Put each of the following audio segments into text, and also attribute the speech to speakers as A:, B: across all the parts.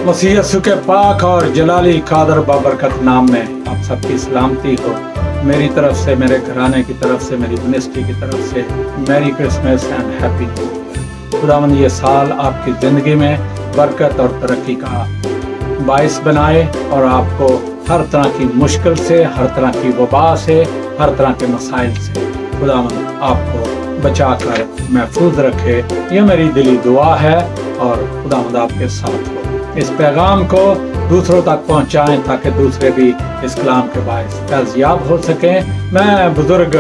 A: मसीह यीशु के पाक और जलाली कादर बाबरकत नाम में आप सबकी सलामती हो। मेरी तरफ से, मेरे घराने की तरफ से, मेरी मिनिस्ट्री की तरफ से merry Christmas and happy new year. खुदावंद ये साल आपकी ज़िंदगी में बरकत और तरक्की का बाइस बनाए और आपको हर तरह की मुश्किल से, हर तरह की वबा से, हर तरह के मसाइल से खुदावंद आपको बचा कर महफूज रखे। ये मेरी दिली दुआ है और खुदावंद आपके साथ हो। इस पैगाम को दूसरों तक पहुंचाएं ताकि दूसरे भी इस कलाम के बायस फैज़याब हो सकें। मैं बुजुर्ग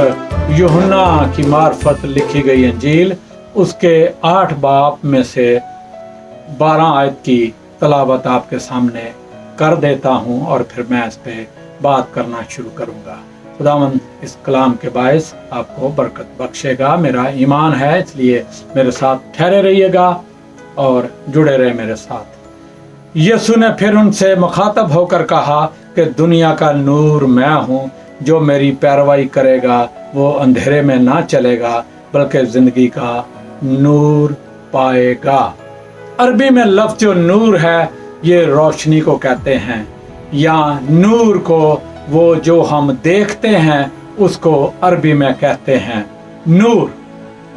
A: यूहन्ना की मार्फत लिखी गई इंजील उसके 8 बाब में से 12 आयत की तलावत आपके सामने कर देता हूं और फिर मैं इस पे बात करना शुरू करूंगा। खुदावंद इस कलाम के बायस आपको बरकत बख्शेगा। मेरा ईमान है, इसलिए मेरे साथ ठहरे रहिएगा और जुड़े रहे मेरे साथ। यीशु ने फिर उनसे मुखातब होकर कहा कि दुनिया का नूर मैं हूँ, जो मेरी पैरवाई करेगा वो अंधेरे में ना चलेगा बल्कि जिंदगी का नूर पाएगा। अरबी में लफ्ज़ जो नूर है ये रोशनी को कहते हैं, या नूर को वो जो हम देखते हैं उसको अरबी में कहते हैं नूर।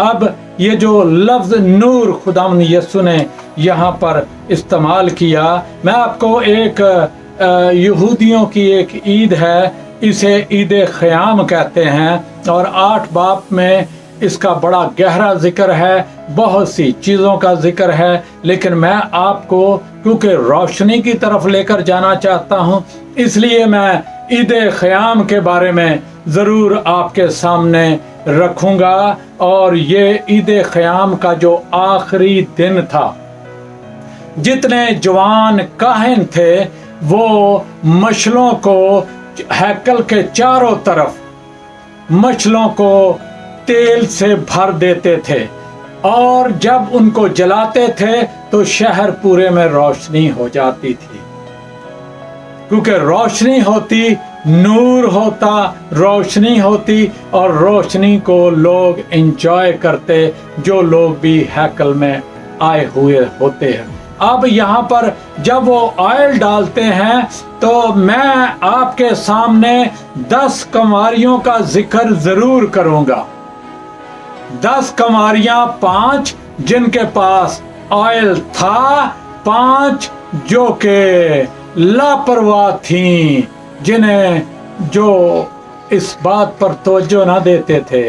A: अब ये जो लफ्ज़ नूर खुदावंद यीशु ने यहाँ पर इस्तेमाल किया, मैं आपको एक यहूदियों की एक ईद है, इसे ईद ख़याम कहते हैं और 8 बाब में इसका बड़ा गहरा जिक्र है, बहुत सी चीज़ों का जिक्र है, लेकिन मैं आपको क्योंकि रोशनी की तरफ लेकर जाना चाहता हूँ, इसलिए मैं ईद ख़याम के बारे में ज़रूर आपके सामने रखूँगा। और ये ईद ख़याम का जो आखिरी दिन था, जितने जवान काहिन थे वो मशालों को हैकल के चारों तरफ मशालों को तेल से भर देते थे और जब उनको जलाते थे तो शहर पूरे में रोशनी हो जाती थी, क्योंकि रोशनी होती, नूर होता, रोशनी होती और रोशनी को लोग एंजॉय करते जो लोग भी हैकल में आए हुए होते हैं। अब यहाँ पर जब वो ऑयल डालते हैं तो मैं आपके सामने 10 कंवारियों का जिक्र जरूर करूंगा। 10 कंवारियां, 5 जिनके पास ऑयल था, 5 जो के लापरवाह थीं, जिन्हें जो इस बात पर तवज्जो ना देते थे।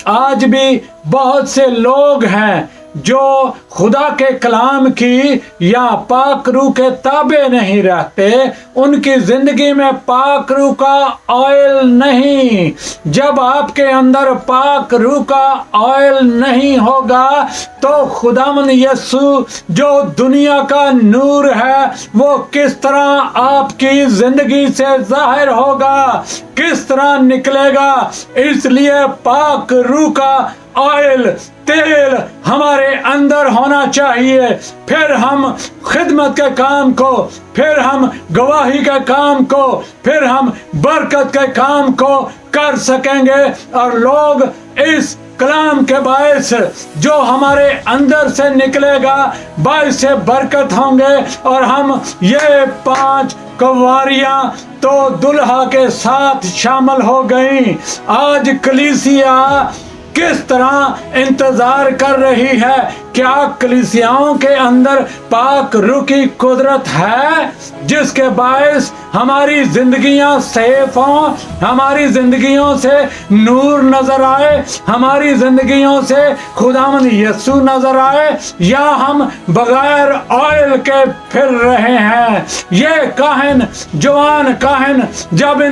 A: आज भी बहुत से लोग हैं जो खुदा के कलाम की या पाक रूह के ताबे नहीं रहते, उनकी जिंदगी में पाक रूह का ऑयल नहीं। जब आपके अंदर पाक रूह का ऑयल नहीं होगा तो खुदावंद यीशु जो दुनिया का नूर है वो किस तरह आपकी जिंदगी से जाहिर होगा, किस तरह निकलेगा। इसलिए पाक रूह का ऑयल, तेल हमारे अंदर होना चाहिए, फिर हम खिदमत के काम को, फिर हम गवाही के काम को, फिर हम बरकत के काम को कर सकेंगे और लोग इस कलाम के बायस जो हमारे अंदर से निकलेगा बायस से बरकत होंगे। और हम ये 5 कंवारियां तो दुल्हा के साथ शामिल हो गई। आज कलीसिया किस तरह इंतजार कर रही है? क्या कलीसियाओं के अंदर पाक रूह की कुदरत है जिसके बायस हमारी जिंदगियां सेफ हों, हमारी जिंदगियों से नूर नजर आए, हमारी जिंदगियों से खुदावंद यीशु नजर आए, या हम बगैर ऑयल के फिर रहे हैं? ये काहिन, जवान काहिन जब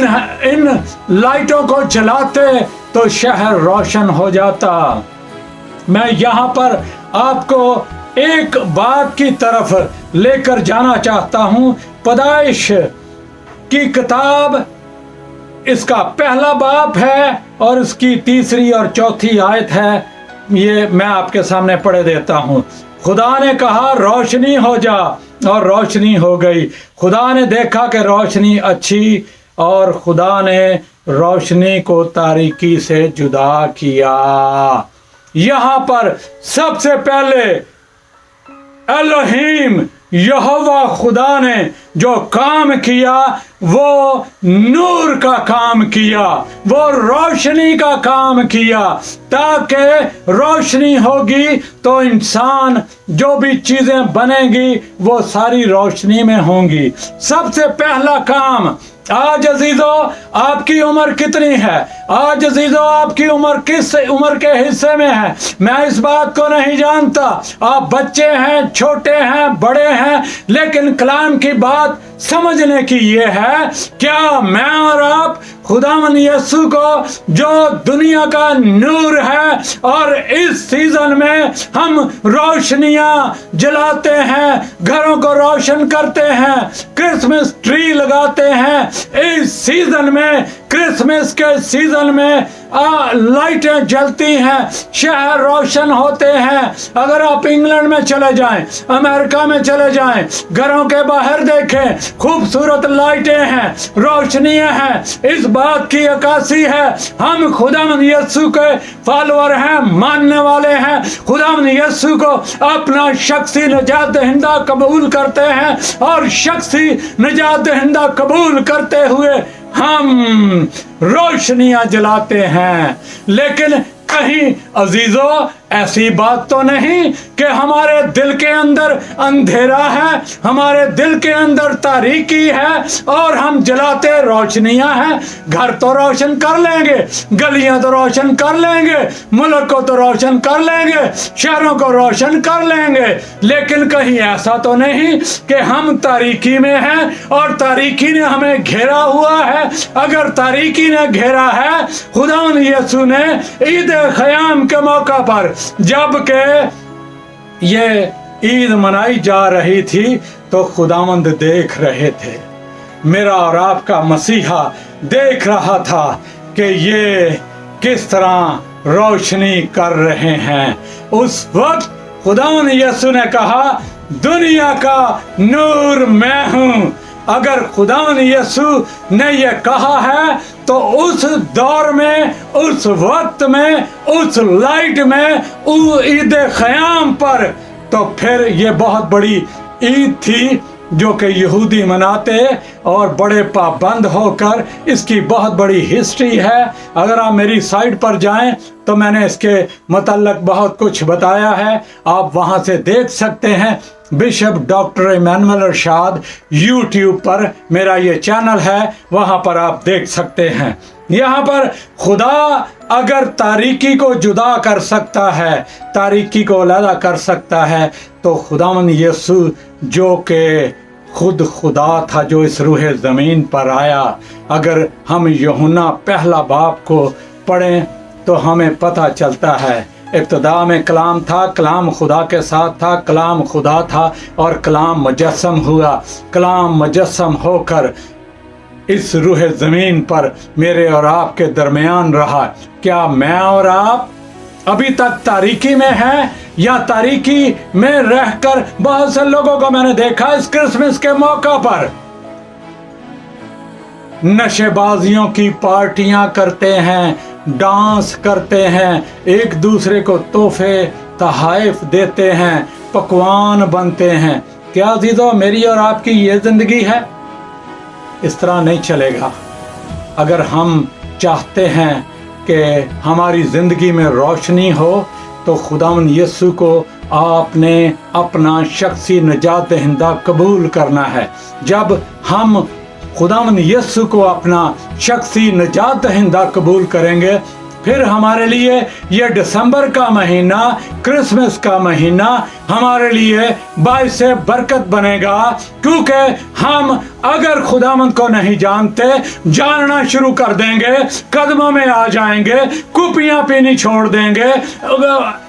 A: इन लाइटों को जलाते तो शहर रोशन हो जाता। मैं यहाँ पर आपको एक बात की तरफ लेकर जाना चाहता हूँ। पैदाइश की किताब, इसका 1 बाब है और इसकी 3 और 4 आयत है। ये मैं आपके सामने पढ़े देता हूँ। खुदा ने कहा रोशनी हो जा और रोशनी हो गई। खुदा ने देखा कि रोशनी अच्छी और खुदा ने रोशनी को तारीकी से जुदा किया। यहाँ पर सबसे पहले एलोहीम यहोवा खुदा ने जो काम किया वो नूर का काम किया, वो रोशनी का काम किया, ताकि रोशनी होगी तो इंसान जो भी चीजें बनेंगी वो सारी रोशनी में होंगी। सबसे पहला काम, आज अजीजों आपकी उम्र कितनी है? आज अजीजों आपकी उम्र किस उम्र के हिस्से में है? मैं इस बात को नहीं जानता। आप बच्चे हैं, छोटे हैं, बड़े हैं, लेकिन कलाम की बात समझने की ये है, क्या मैं और आप खुदावन यीशु को जो दुनिया का नूर है और इस सीजन में हम रोशनियां जलाते हैं, घरों को रोशन करते हैं, क्रिसमस ट्री लगाते हैं, इस सीजन में क्रिसमस के सीजन में लाइटें जलती हैं, शहर रोशन होते हैं। अगर आप इंग्लैंड में चले जाएं, अमेरिका में चले जाएं, घरों के बाहर देखें, खूबसूरत लाइटें हैं, रोशनियां हैं। इस बात की अक्कासी है हम खुदावंद यीशु के फॉलोअर हैं, मानने वाले हैं, खुदावंद यीशु को अपना शख्सी निजात दहिंदा कबूल करते हैं और शख्सी निजात दहिंदा कबूल करते हुए हम रोशनियां जलाते हैं। लेकिन कहीं अजीजों ऐसी बात तो नहीं कि हमारे दिल के अंदर अंधेरा है, हमारे दिल के अंदर तारीकी है और हम जलाते रोशनियां हैं। घर तो रोशन कर लेंगे, गलियां तो रोशन कर लेंगे, मुल्क को तो रोशन कर लेंगे, शहरों को रोशन कर लेंगे, लेकिन कहीं ऐसा तो नहीं कि हम तारीकी में हैं और तारीकी ने हमें घेरा हुआ है। अगर तारीकी ने घेरा है, खुदावंद यीशु ने ईद ख़याम के मौका पर जबकि ये ईद मनाई जा रही थी तो खुदावंद देख रहे थे, मेरा और आपका मसीहा देख रहा था कि ये किस तरह रोशनी कर रहे हैं। उस वक्त खुदावंद यीशु ने कहा, दुनिया का नूर मैं हूं। अगर खुदावंद यीशु ने ये कहा है तो उस दौर में, उस वक्त में, उस लाइट में, उस ईद ख़याम पर, तो फिर ये बहुत बड़ी ईद थी जो कि यहूदी मनाते और बड़े पाबंद होकर, इसकी बहुत बड़ी हिस्ट्री है। अगर आप मेरी साइट पर जाएं तो मैंने इसके मतलब बहुत कुछ बताया है, आप वहां से देख सकते हैं। Bishop doctor Emmanuel Arshad YouTube पर मेरा ये चैनल है, वहां पर आप देख सकते हैं। यहाँ पर खुदा अगर तारीकी को जुदा कर सकता है, तारीकी को अलग कर सकता है, तो खुदावंद यीशु जो कि खुद खुदा था, जो इस रूह ज़मीन पर आया, अगर हम यूहन्ना पहला बाब को पढ़ें तो हमें पता चलता है, इब्तिदा में कलाम था, कलाम खुदा के साथ था, कलाम खुदा था और कलाम मुजस्सम हुआ। कलाम मुजस्सम होकर इस रूह ज़मीन पर मेरे और आपके दरमियान रहा। क्या मैं और आप अभी तक तारीकी में हैं या तारीकी में रहकर? बहुत से लोगों को मैंने देखा इस क्रिसमस के मौका पर नशेबाजियों की पार्टियां करते हैं, डांस करते हैं, एक दूसरे को तोहफे तहाइफ देते हैं, पकवान बनते हैं। क्या अजीजों मेरी और आपकी ये जिंदगी है? इस तरह नहीं चलेगा। अगर हम चाहते हैं कि हमारी जिंदगी में रोशनी हो तो खुदावंद यीशु को आपने अपना शख्सी निजात दहिंदा कबूल करना है। जब हम खुदावंद यीशु को अपना शख्सी निजात दहिंदा कबूल करेंगे, फिर हमारे लिए ये दिसंबर का महीना, क्रिसमस का महीना हमारे लिए बाइस बरकत बनेगा, क्योंकि हम अगर खुदावंद को नहीं जानते, जानना शुरू कर देंगे, कदमों में आ जाएंगे, कुपियां पीनी छोड़ देंगे,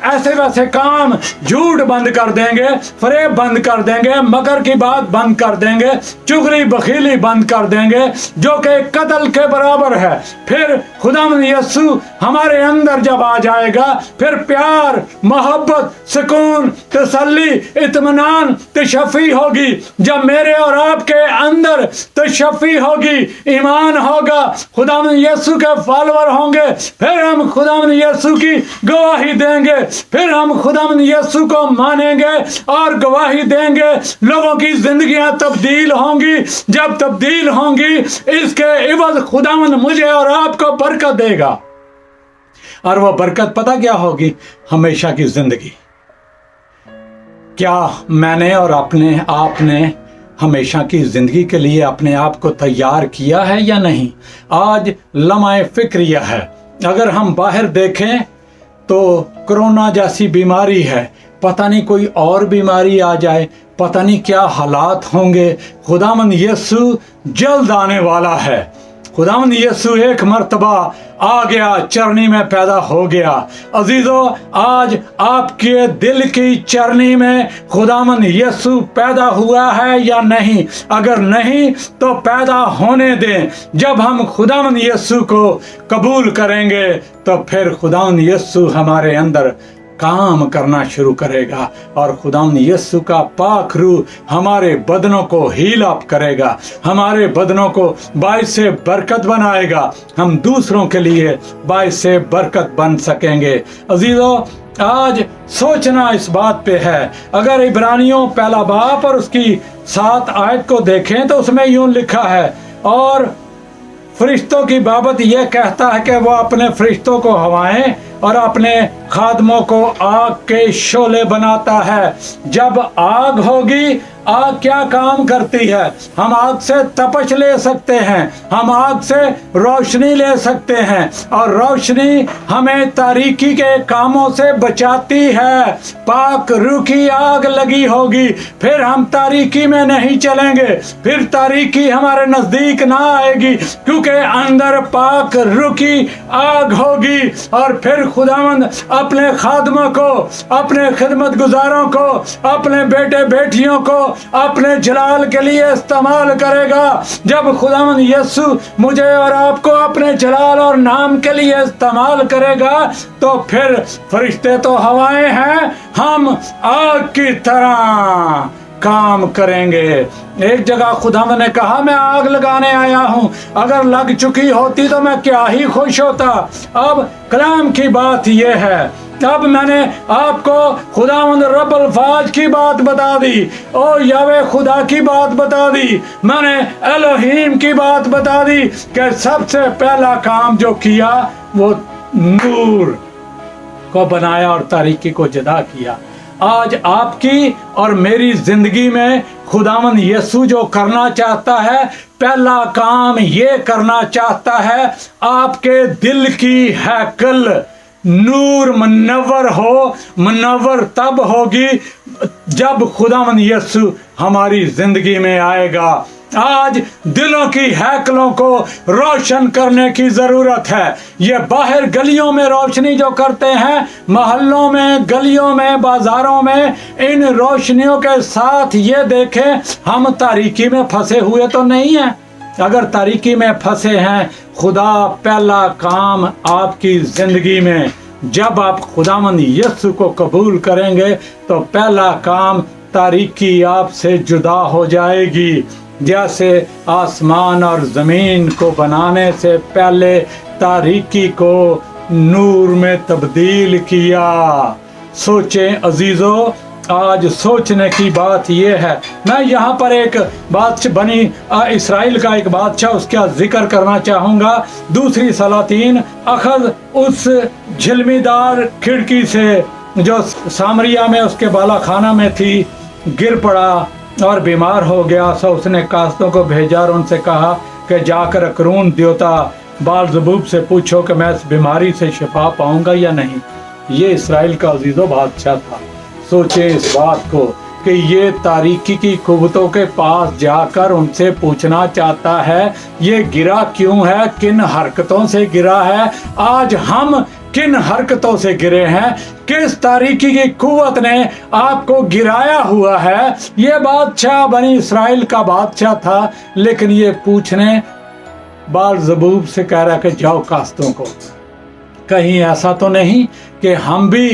A: ऐसे वैसे काम, झूठ बंद कर देंगे, फरेब बंद कर देंगे, मकर की बात बंद कर देंगे, चुगली बखीली बंद कर देंगे, जो कि कत्ल के बराबर है। फिर खुदावंद यीशु हमारे अंदर जब आ जाएगा, फिर प्यार, मोहब्बत, सुकून, तसल्ली, इत्मीनान, तशफ़ी होगी। जब मेरे और आपके अंदर तशफ़ी होगी, ईमान होगा, खुदावंद यीशु के फॉलोअर होंगे, फिर हम खुदावंद यीशु की गवाही देंगे, फिर हम खुदावंद यीशु को मानेंगे और गवाही देंगे। लोगों की जिंदगियां तब्दील होंगी। जब तब्दील होंगी, इसके इवज़ खुदावंद मुझे और आपको बरकत देगा। और वो बरकत पता क्या होगी? हमेशा की जिंदगी। क्या मैंने और आपने हमेशा की जिंदगी के लिए अपने आप को तैयार किया है या नहीं? आज लम्हा फिक्रिया है। अगर हम बाहर देखें तो कोरोना जैसी बीमारी है, पता नहीं कोई और बीमारी आ जाए, पता नहीं क्या हालात होंगे। खुदावंद यीशु जल्द आने वाला है। खुदावंद यीशु एक मर्तबा आ गया, चरनी में पैदा हो गया। अजीजों, आज आपके दिल की चरनी में खुदावंद यीशु पैदा हुआ है या नहीं? अगर नहीं तो पैदा होने दें। जब हम खुदावंद यीशु को कबूल करेंगे तो फिर खुदावंद यीशु हमारे अंदर काम करना शुरू करेगा और खुदावंद यीशु का पाक रूह हमारे बदनों को हील अप करेगा, हमारे बदनों को बाइस से बरकत बनाएगा। हम दूसरों के लिए बाइस से बरकत बन सकेंगे। अजीजों, आज सोचना इस बात पे है। अगर इब्रानियों पहला बाब और उसकी 7 आयत को देखें तो उसमें यूं लिखा है, और फरिश्तों की बाबत यह कहता है कि वो अपने फरिश्तों को हवाएं और अपने खादमों को आग के शोले बनाता है। जब आग होगी, आग क्या काम करती है? हम आग से तपश ले सकते हैं, हम आग से रोशनी ले सकते हैं, और रोशनी हमें तारीकी के कामों से बचाती है। पाक रूह की आग लगी होगी, फिर हम तारीकी में नहीं चलेंगे, फिर तारीकी हमारे नजदीक ना आएगी, क्योंकि अंदर पाक रूह की आग होगी। और फिर खुदावंद अपने खादमों को, अपने खिदमत गुजारों को, अपने बेटे बेटियों को अपने जलाल के लिए इस्तेमाल करेगा। जब खुदावंद यीशु मुझे और आपको अपने जलाल और नाम के लिए इस्तेमाल करेगा तो फिर फरिश्ते तो हवाएं हैं, हम आग की तरह काम करेंगे। एक जगह खुदावंद ने कहा, मैं आग लगाने आया हूँ, अगर लग चुकी होती तो मैं क्या ही खुश होता। अब कलाम की बात यह है, अब मैंने आपको खुदावंद रब अल्फाज की बात बता दी, और यावे खुदा की बात बता दी, मैंने एलोहीम की बात बता दी कि सबसे पहला काम जो किया वो नूर को बनाया और तारीकी को जुदा किया। आज आपकी और मेरी जिंदगी में खुदावंद यीशु जो करना चाहता है, पहला काम ये करना चाहता है, आपके दिल की हैकल नूर मुनव्वर हो। मुनव्वर तब होगी जब खुदावंद यीशु हमारी जिंदगी में आएगा। आज दिलों की हैकलों को रोशन करने की जरूरत है। ये बाहर गलियों में रोशनी जो करते हैं, मोहल्लों में, गलियों में, बाजारों में, इन रोशनियों के साथ ये देखें हम तारीकी में फंसे हुए तो नहीं हैं। अगर तारीकी में फंसे हैं, खुदा पहला काम आपकी जिंदगी में, जब आप खुदावंद यीशु को कबूल करेंगे तो पहला काम, तारीकी आपसे जुदा हो जाएगी। जैसे आसमान और ज़मीन को बनाने से पहले तारीकी को नूर में तब्दील किया। सोचें अजीज़ों, आज सोचने की बात यह है। मैं यहाँ पर एक बात बनी इसराइल का एक बादशाह, उसका जिक्र करना चाहूँगा। दूसरी सलातीन, अखज़ उस झिलमीदार खिड़की से जो सामरिया में उसके बालाखाना में थी गिर पड़ा और बीमार हो गया। सो उसने कास्तों को भेजा और उनसे कहा कि जाकर अकरून देवता बाल-ज़बूब से पूछो कि मैं इस बीमारी से शिफा पाऊंगा या नहीं। ये इसराइल का अजीज़ो बादशाह था। सोचे इस बात को कि ये तारीकी की कुव्वतों के पास जाकर उनसे पूछना चाहता है ये गिरा क्यों है, किन हरकतों से गिरा है। आज हम किन हरकतों से गिरे हैं, किस तारीकी की कुव्वत ने आपको गिराया हुआ है। ये बादशाह बनी इसराइल का बादशाह था, लेकिन ये पूछने बाल-ज़बूब से कह रहा कि जाओ कास्तों को कहीं ऐसा तो नहीं कि हम भी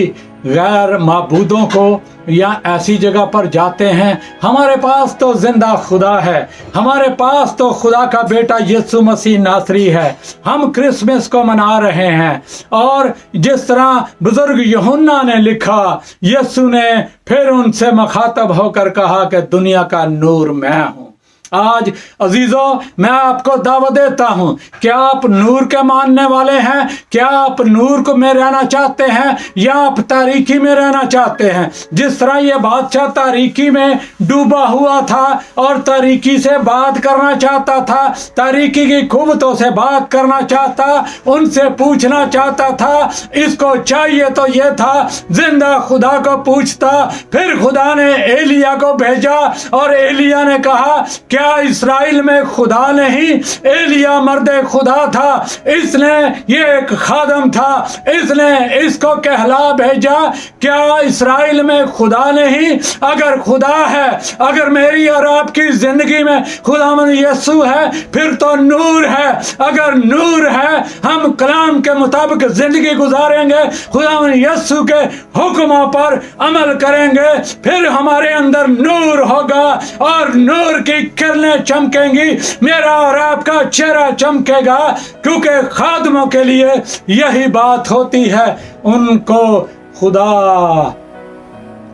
A: गैर माबूदों को या ऐसी जगह पर जाते हैं। हमारे पास तो जिंदा खुदा है, हमारे पास तो खुदा का बेटा यीशु मसीह नासरी है। हम क्रिसमस को मना रहे हैं और जिस तरह बुजुर्ग यूहन्ना ने लिखा, यीशु ने फिर उनसे मुखातब होकर कहा कि दुनिया का नूर मैं हूँ। आज अजीजों, मैं आपको दावत देता हूं, क्या आप नूर के मानने वाले हैं? क्या आप नूर को में रहना चाहते हैं या आप तारीकी में रहना चाहते हैं? जिस तरह ये बादशाह तारीकी में डूबा हुआ था और तारीकी से बात करना चाहता था, तारीकी की कुव्वतों से बात करना चाहता, उनसे पूछना चाहता था, इसको चाहिए तो ये था, जिंदा खुदा को पूछता। फिर खुदा ने एलिया को भेजा और एलिया ने कहा, क्या इस्राएल में खुदा नहीं? एलिया मर्द खुदा था, इसने ये एक खादम था, इसने इसको कहला भेजा, क्या इस्राएल में खुदा नहीं? अगर खुदा है, अगर मेरी और आपकी जिंदगी में खुदावंद यीशु है, फिर तो नूर है। अगर नूर है, हम कलाम के मुताबिक जिंदगी गुजारेंगे, खुदावंद यीशु के हुक्मों पर अमल करेंगे, फिर हमारे अंदर नूर होगा और नूर की किरणें चमकेंगी, मेरा और आपका चेहरा चमकेगा, क्योंकि खादमों के लिए यही बात होती है। उनको खुदा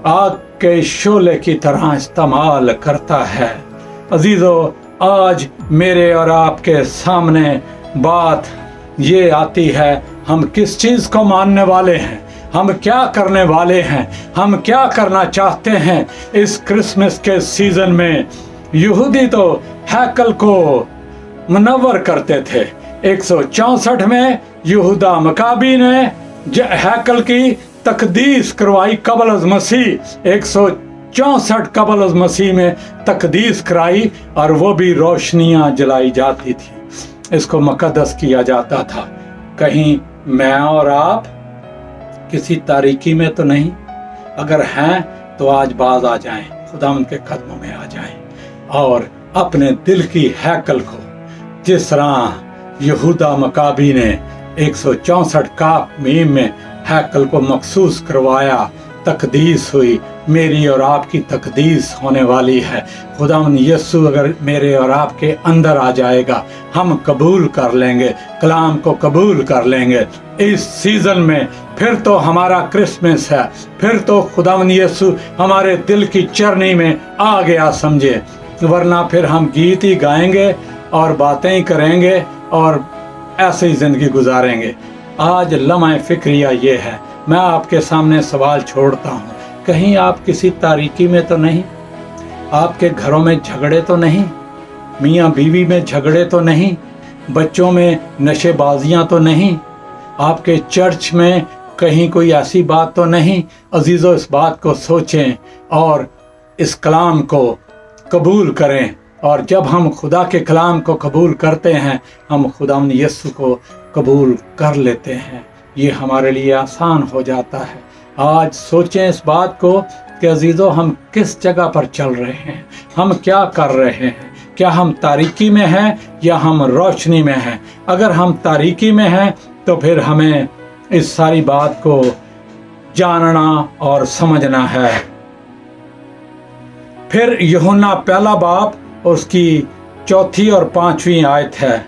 A: आग के शोले की तरह इस्तेमाल करता है। अजीजों, आज मेरे और आपके सामने बात ये आती है, हम किस चीज़ को मानने वाले हैं, हम क्या करने वाले हैं, हम क्या करना चाहते हैं इस क्रिसमस के सीजन में। यहूदी तो हैकल को मुनव्वर करते थे। 164 में यहूदा मकाबी ने हैकल की तकदीस करवाई कबल अज़ मसीह। 164 कबल अज़ मसीह में तकदीस कराई और वो भी रोशनियां जलाई जाती थी, इसको मुक़द्दस किया जाता था। कहीं मैं और आप किसी तारीकी में तो नहीं? अगर हैं तो आज बाज आ जाएं, खुदा उनके कदमों में आ जाएं और अपने दिल की हैकल को, जिस तरह यहूदा मकाबी ने 164 का मीम में हैकल को मखसूस करवाया, तकदीस हुई। मेरी और आपकी तकदीस होने वाली है। खुदावंद यीशु अगर मेरे और आपके अंदर आ जाएगा, हम कबूल कर लेंगे, कलाम को कबूल कर लेंगे इस सीजन में। फिर तो हमारा क्रिसमस है, फिर तो खुदावंद यीशु हमारे दिल की चरनी में आ गया समझे, वरना फिर हम गीत ही गाएंगे और बातें ही करेंगे और ऐसे ही जिंदगी गुजारेंगे। आज लम्हा फिक्रिया ये है, मैं आपके सामने सवाल छोड़ता हूँ, कहीं आप किसी तारीकी में तो नहीं? आपके घरों में झगड़े तो नहीं? मियाँ बीवी में झगड़े तो नहीं? बच्चों में नशेबाजियाँ तो नहीं? आपके चर्च में कहीं कोई ऐसी बात तो नहीं? अजीज़ों, इस बात को सोचें और इस कलाम को कबूल करें। और जब हम खुदा के कलाम को कबूल करते हैं, हम खुदावंद यीशु को कबूल कर लेते हैं। ये हमारे लिए आसान हो जाता है। आज सोचें इस बात को कि अजीज़ों, हम किस जगह पर चल रहे हैं, हम क्या कर रहे हैं, क्या हम तारीकी में हैं या हम रोशनी में हैं? अगर हम तारीकी में हैं तो फिर हमें इस सारी बात को जानना और समझना है। फिर यूहन्ना पहला बाब उसकी 4 और 5 आयत है,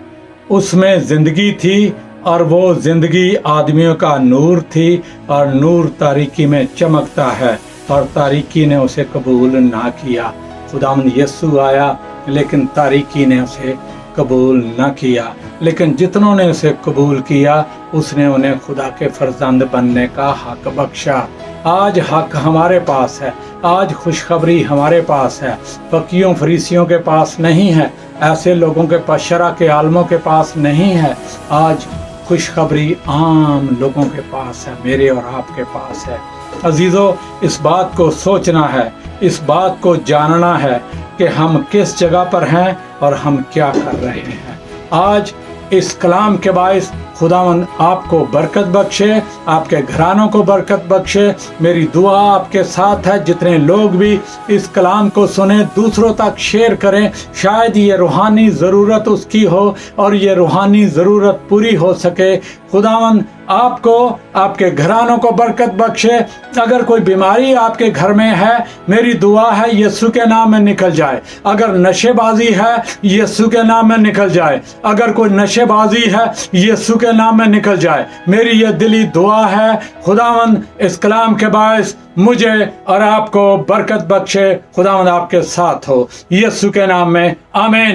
A: उसमें जिंदगी थी और वो जिंदगी आदमियों का नूर थी और नूर तारीकी में चमकता है और तारीकी ने उसे कबूल ना किया। खुदावंद यीशु आया लेकिन तारीकी ने उसे कबूल ना किया, लेकिन जितनों ने उसे कबूल किया उसने उन्हें खुदा के फर्जंद बनने का हक बख्शा। आज हक हमारे पास है, आज खुशखबरी हमारे पास है, फकीयों फरीसियों के पास नहीं है, ऐसे लोगों के पास, शरा के आलमों के पास नहीं है। आज खुशखबरी आम लोगों के पास है, मेरे और आपके पास है। अजीज़ों, इस बात को सोचना है, इस बात को जानना है कि हम किस जगह पर हैं और हम क्या कर रहे हैं। आज इस कलाम के बायस खुदावंद आपको बरकत बख्शे, आपके घरानों को बरकत बख्शे। मेरी दुआ आपके साथ है। जितने लोग भी इस कलाम को सुने, दूसरों तक शेयर करें। शायद ये रूहानी ज़रूरत उसकी हो और ये रूहानी ज़रूरत पूरी हो सके। खुदावंद آپ کو آپ کے گھرانوں کو برکت بخشے. اگر کوئی بیماری آپ کے گھر میں ہے میری دعا ہے یسوع کے نام میں نکل جائے. اگر نشے بازی ہے یسوع کے نام میں نکل جائے. اگر کوئی نشے بازی ہے یسوع کے نام میں نکل جائے. میری یہ دلی دعا ہے خداوند اس کلام کے باعث مجھے اور آپ کو برکت بخشے. خداوند آپ کے ساتھ ہو یسوع کے نام میں آمین.